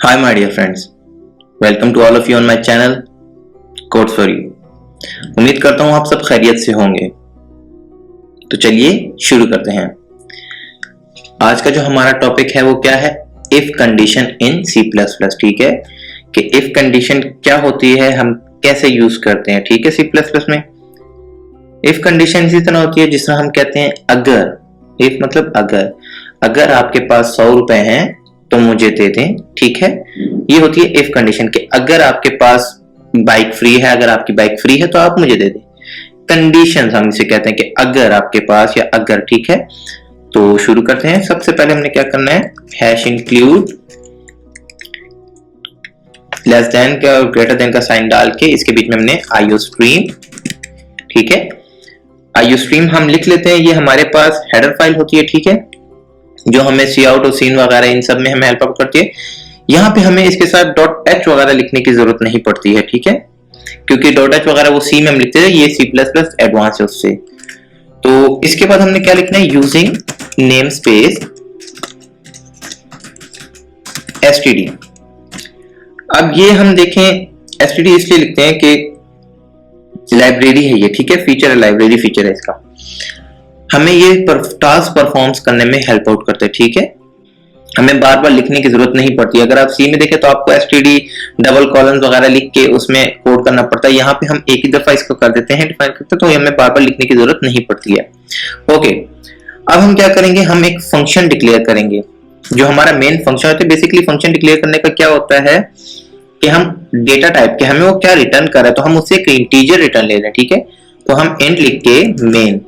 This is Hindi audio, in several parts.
Hi my dear friends, welcome to all of you on my channel Codes for You। उम्मीद करता हूँ आप सब खैरियत से होंगे। तो चलिए शुरू करते हैं। आज का जो हमारा टॉपिक है वो क्या है, इफ कंडीशन इन C++। ठीक है कि इफ कंडीशन क्या होती है, हम कैसे यूज करते हैं। ठीक है, C++ में इफ कंडीशन इसी तरह होती है जिस तरह हम कहते हैं अगर। इफ मतलब अगर आपके पास 100 रुपए हैं तो मुझे दे दें। ठीक है, ये होती है इफ कंडीशन के अगर आपके पास बाइक फ्री है, अगर आपकी बाइक फ्री है तो आप मुझे दे दें। कंडीशन हम इसे कहते हैं कि अगर आपके पास या अगर। ठीक है, तो शुरू करते हैं। सबसे पहले हमने क्या करना है, हैश इंक्लूड लेस देन का और ग्रेटर देन का साइन डाल के इसके बीच में हमने IOStream। ठीक है, IOStream हम लिख लेते हैं, ये हमारे पास हेडर फाइल होती है। ठीक है, जो हमें सी आउट और सीन वगैरह इन सब में हमें हेल्प आउट करती है। यहाँ पे हमें इसके साथ .h वगैरह लिखने की जरूरत नहीं पड़ती है। ठीक है, क्योंकि .h वगैरह वो सी में हम लिखते थे, ये C++ एडवांस है उससे। तो इसके बाद हमने क्या लिखना है, यूजिंग नेम स्पेस std। अब ये हम देखें std इसलिए लिखते हैं कि लाइब्रेरी है ये। ठीक है, फीचर है, लाइब्रेरी फीचर है इसका, हमें ये टास्क परफॉर्म्स करने में हेल्प आउट करते हैं। ठीक है, हमें बार बार लिखने की जरूरत नहीं पड़ती। अगर आप सी में देखें तो आपको std डबल कॉलम्स वगैरह लिख के उसमें कोड करना पड़ता है। यहाँ पे हम एक ही दफा इसको कर देते हैं, डिफाइन करते हैं, तो हमें बार बार लिखने की जरूरत नहीं पड़ती है। ओके, अब हम क्या करेंगे, हम एक फंक्शन डिक्लेयर करेंगे जो हमारा मेन फंक्शन होता है। बेसिकली फंक्शन डिक्लेयर करने का क्या होता है कि हम डेटा टाइप के हमें वो क्या रिटर्न कर रहा है, तो हम उससे एक इंटीजर रिटर्न ले रहे हैं। ठीक है, तो हम इंट लिख के मेन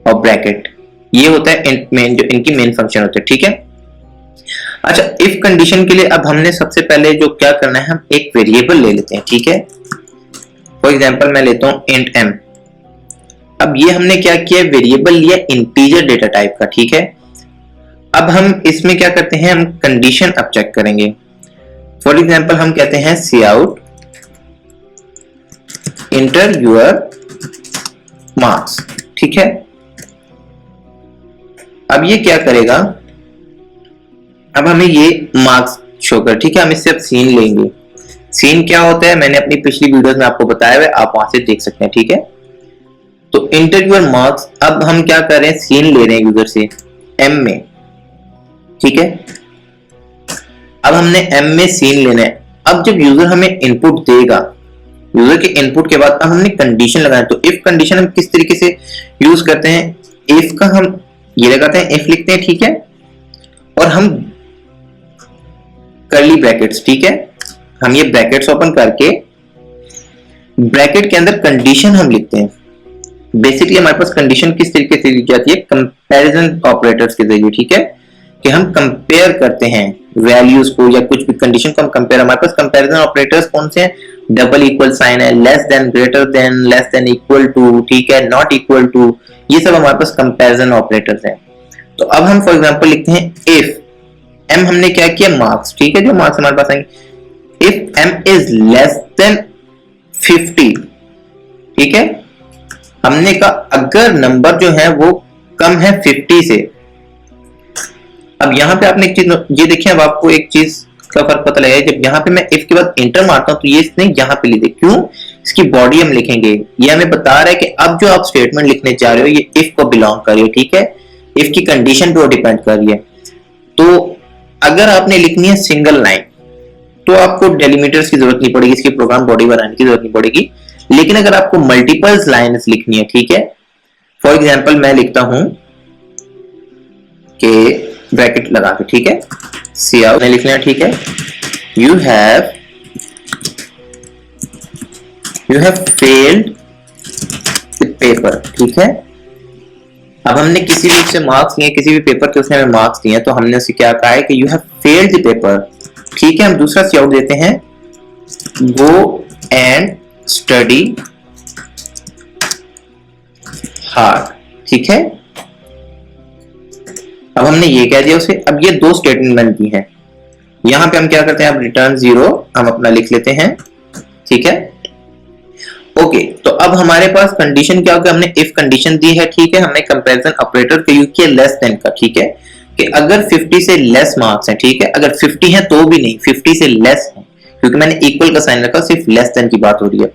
और ब्रैकेट, ये होता है इंट मेन, जो इनकी मेन फंक्शन होते हैं। ठीक है, अच्छा, इफ कंडीशन के लिए अब हमने सबसे पहले जो क्या करना है, हम एक वेरिएबल ले लेते हैं। ठीक है, फॉर एग्जांपल मैं लेता हूं इंट m। अब ये हमने क्या किया, वेरिएबल लिया इंटीजर डेटा टाइप का। ठीक है, अब हम इसमें क्या करते हैं, हम कंडीशन अब चेक करेंगे। फॉर एग्जांपल हम कहते हैं सी आउट इंटर योर मार्क्स। ठीक है, अब ये क्या करेगा, अब हमें ये मार्क्स शो कर। ठीक है, हम इससे अब सीन लेंगे। सीन क्या होता है, मैंने अपनी पिछली वीडियोस में आपको बताया हुआ है, आप वहां से देख सकते हैं। ठीक है, तो इंटर योर मार्क्स, अब हम क्या कर रहे हैं, सीन ले रहे हैं यूजर से m में। ठीक है, अब हमने m में सीन लेना है। अब जब यूजर हमें इनपुट देगा, यूजर के इनपुट के बाद अब हमने कंडीशन लगाना है। तो इफ कंडीशन हम किस तरीके से यूज करते हैं, इफ का हम ये लगाते हैं, इफ लिखते हैं। ठीक है, और हम कर्ली ब्रैकेट्स। ठीक है, हम ये ब्रैकेट्स ओपन करके ब्रैकेट के अंदर कंडीशन हम लिखते हैं। बेसिकली हमारे पास कंडीशन किस तरीके से लिखी जाती है, कंपैरिजन ऑपरेटर्स के जरिए। ठीक है, कि हम कंपेयर करते हैं वैल्यूज को या कुछ भी कंडीशन को हम कंपेयर। हमारे पास कंपैरिजन ऑपरेटर्स कौन से हैं, डबल इक्वल साइन है, less than, greater than, less than, equal to. ठीक है, नॉट इक्वल टू, ये सब हमारे पास कंपैरिजन ऑपरेटर्स हैं। तो अब हम फॉर एग्जांपल लिखते हैं इफ m, हमने क्या किया, मार्क्स। ठीक है, जो मार्क्स हमारे पास आएंगे, if m is less than 50। ठीक है, हमने कहा अगर नंबर जो है वो कम है 50 से। अब यहां पे आपने एक चीज ये देखिए, अब आपको एक चीज का फर्क पता लगेगा। जब यहाँ पे मैं इफ के बाद इंटर मारता हूं तो ये इसने यहाँ पे लिख दिया, क्यों, इसकी बॉडी हम लिखेंगे। ये हमें बता रहा है कि अब जो आप स्टेटमेंट लिखने जा रहे हो ये इफ को बिलोंग कर रही है। ठीक है, इफ की कंडीशन पे डिपेंड कर रही है। तो अगर आपने लिखनी है सिंगल लाइन तो आपको डेलीमीटर्स की जरूरत नहीं पड़ेगी, इसकी प्रोग्राम बॉडी बनाने की जरूरत नहीं पड़ेगी। लेकिन अगर आपको मल्टीपल्स लाइन्स लिखनी है, ठीक है, फॉर एग्जांपल मैं लिखता हूं कि ब्रैकेट लगा के, ठीक है, सी आउट में लिखना है। ठीक है, you have failed with paper. ठीक है, अब हमने किसी भी से मार्क्स लिए, किसी भी पेपर के उसने हमें मार्क्स दिए, तो हमने उसे क्या कहा है कि you have failed the paper. ठीक है, हम दूसरा सी आउट देते हैं, गो एंड स्टडी हार्ड। ठीक है, अब हमने ये कह दिया उसे। अब ये दो स्टेटमेंट दी है, यहां पे हम क्या करते हैं, अब रिटर्न 0 हम अपना लिख लेते हैं। ठीक है, ओके, तो अब हमारे पास कंडीशन क्या होगा, हमने इफ कंडीशन दी है। ठीक है, हमने कंपैरिजन ऑपरेटर का यूज किया लेस देन का। ठीक है, कि अगर 50 से लेस मार्क्स हैं, ठीक है, अगर 50 है तो भी नहीं, 50 से लेस है, क्योंकि मैंने इक्वल का साइन रखा, सिर्फ लेस देन की बात हो रही है।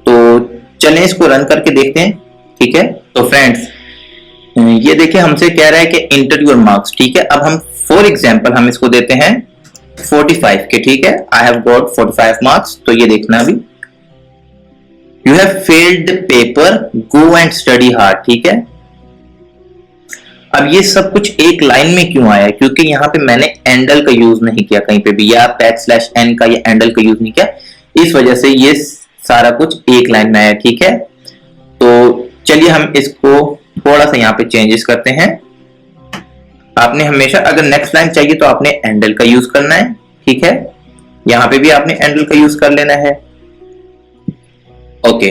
तो चलें इसको रन करके देखते हैं, ठीक है। तो फ्रेंड्स ये देखिए हमसे कह रहा है कि इंटर योर मार्क्स, ठीक है। अब हम फॉर एग्जांपल हम इसको देते हैं 45 के, ठीक है। I have got 45 marks. तो ये देखना अभी, you have failed the paper, go and study hard, ठीक है। अब ये सब कुछ एक लाइन में क्यों आया है? क्योंकि यहाँ पे मैंने एंडल का यूज नहीं किया कहीं पे भी, या \n का या एंडल का यूज नहीं किया, इस वजह से ये सारा कुछ एक लाइन में आया, ठीक है। तो चलिए हम इसको थोड़ा सा यहाँ पे चेंजेस करते हैं। आपने हमेशा अगर नेक्स्ट लाइन चाहिए तो आपने एंडल का यूज करना है, ठीक है। यहाँ पे भी आपने एंडल का यूज कर लेना है, ओके।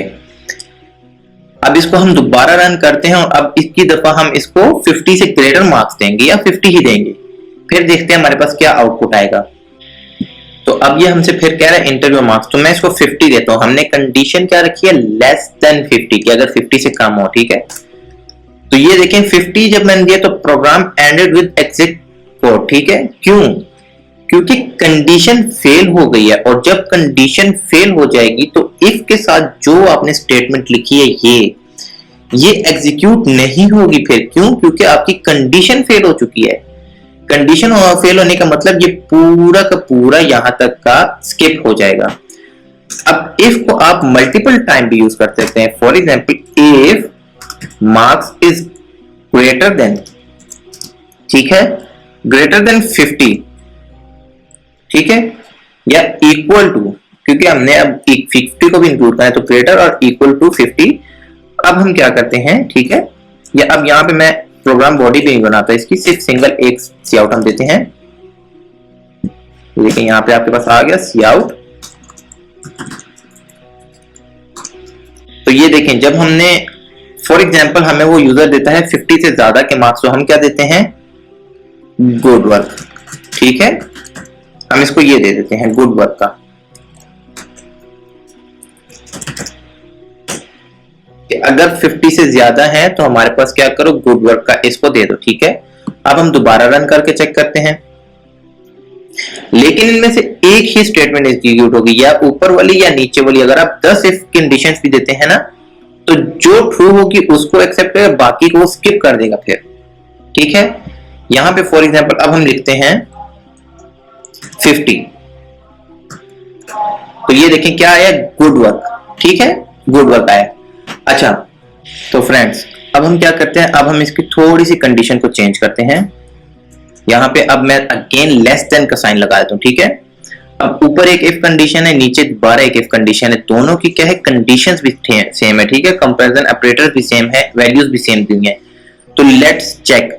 अब इसको हम दोबारा रन करते हैं और अब इसकी दफा हम इसको 50 से ग्रेटर मार्क्स देंगे या 50 ही देंगे, फिर देखते हैं हमारे पास क्या आउटपुट आएगा। तो अब ये हमसे फिर कह रहा है इंटरव्यू मार्क्स, तो मैं इसको 50 देता हूं। हमने कंडीशन क्या रखी है? लेस देन 50 की, अगर 50 से कम हो, ठीक है। तो ये देखें 50 जब मैंने दिया तो program ended with exit code, ठीक है। क्यों? क्योंकि कंडीशन फेल हो गई है, और जब कंडीशन फेल हो जाएगी तो इफ के साथ जो आपने स्टेटमेंट लिखी है ये एग्जीक्यूट नहीं होगी फिर। क्यों? क्योंकि आपकी कंडीशन फेल हो चुकी है। कंडीशन फेल होने का मतलब ये पूरा का पूरा यहां तक का स्किप हो जाएगा। अब इफ को आप मल्टीपल टाइम भी यूज कर सकते हैं। For example if marks is greater than, ठीक है, ग्रेटर देन 50, ठीक है, या इक्वल टू, क्योंकि हमने अब 50 को भी इंक्लूड करना है तो ग्रेटर और इक्वल टू 50। अब हम क्या करते हैं, ठीक है, या अब यहां पे मैं प्रोग्राम बॉडी पे नहीं बनाता, इसकी सिर्फ सिंगल एक सी आउट हम देते हैं। देखिए यहां पे आपके पास आ गया सी आउट। तो ये देखें जब हमने फॉर एग्जांपल हमें वो यूजर देता है 50 से ज्यादा के मार्क्स, तो हम क्या देते हैं? गुड वर्क, ठीक है। हम इसको ये दे देते हैं गुड वर्क का। अगर 50 से ज्यादा है तो हमारे पास क्या करो? गुड वर्क का इसको दे दो, ठीक है। अब हम दोबारा रन करके चेक करते हैं, लेकिन इनमें से एक ही स्टेटमेंट एग्जीक्यूट होगी, या ऊपर वाली या नीचे वाली। अगर आप 10 इफ कंडीशंस भी देते हैं ना, तो जो ट्रू होगी उसको एक्सेप्ट करेगा, बाकी को स्किप कर देगा फिर, ठीक है। यहां पे फॉर एग्जांपल अब हम लिखते हैं 50, तो ये देखें क्या आया? गुड वर्क, ठीक है, गुड वर्क आया। अच्छा, तो फ्रेंड्स अब हम क्या करते हैं? अब हम इसकी थोड़ी सी कंडीशन को चेंज करते हैं। यहां पे अब मैं अगेन लेस देन का साइन लगा देता हूं, ठीक है। अब ऊपर एक इफ कंडीशन है, नीचे दोबारा एक इफ कंडीशन है, दोनों की क्या है? कंडीशंस भी सेम है, ठीक है। कंपैरिजन ऑपरेटर्स भी सेम है, वैल्यूज भी सेम दी हैं। तो लेट्स चेक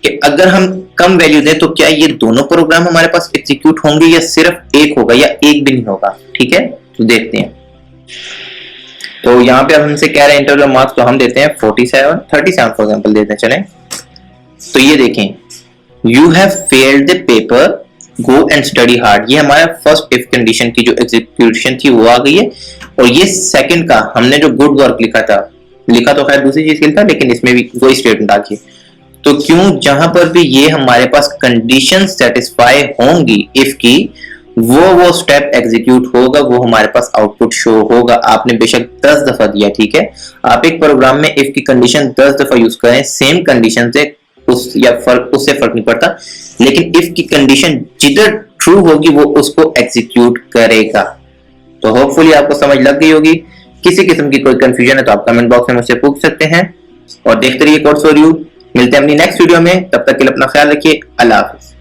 कि अगर हम कम वैल्यू दें तो क्या ये दोनों प्रोग्राम हमारे पास एग्जीक्यूट होंगे, या सिर्फ एक होगा, या एक भी नहीं होगा, ठीक है। तो देखते हैं। तो यहाँ पे अब हमसे कह रहे हैं इंटरव्यू मार्क्स, तो हम देते हैं 37 फॉर एग्जांपल देते हैं, चलें। तो ये देखें you have failed the paper, go and study hard, ये हमारा फर्स्ट इफ कंडीशन की जो एग्जीक्यूशन थी वो आ गई है। और ये सेकंड का हमने जो गुड वर्क लिखा तो खैर दूसरी चीज के लिए था, लेकिन इसमें भी वही स्टेटमेंट आ गई। तो क्यों? जहां पर भी ये हमारे पास कंडीशन सेटिस्फाई होंगी इफ की, वो स्टेप एग्जीक्यूट होगा, वो हमारे पास आउटपुट शो होगा। आपने बेशक 10 दफा दिया, ठीक है। आप एक प्रोग्राम में इफ की कंडीशन 10 दफा यूज करें सेम कंडीशन से, उससे फर्क नहीं पड़ता, लेकिन इफ की कंडीशन जिधर ट्रू होगी वो उसको एग्जीक्यूट करेगा। तो होपफुली आपको समझ लग गई होगी। किसी किस्म की कोई कंफ्यूजन है तो आप कमेंट बॉक्स में मुझसे पूछ सकते हैं, और देखते रहिए कोड्स फॉर यू। मिलते हैं अपनी नेक्स्ट वीडियो में, तब तक के लिए अपना ख्याल रखिए। अल्लाह हाफिज।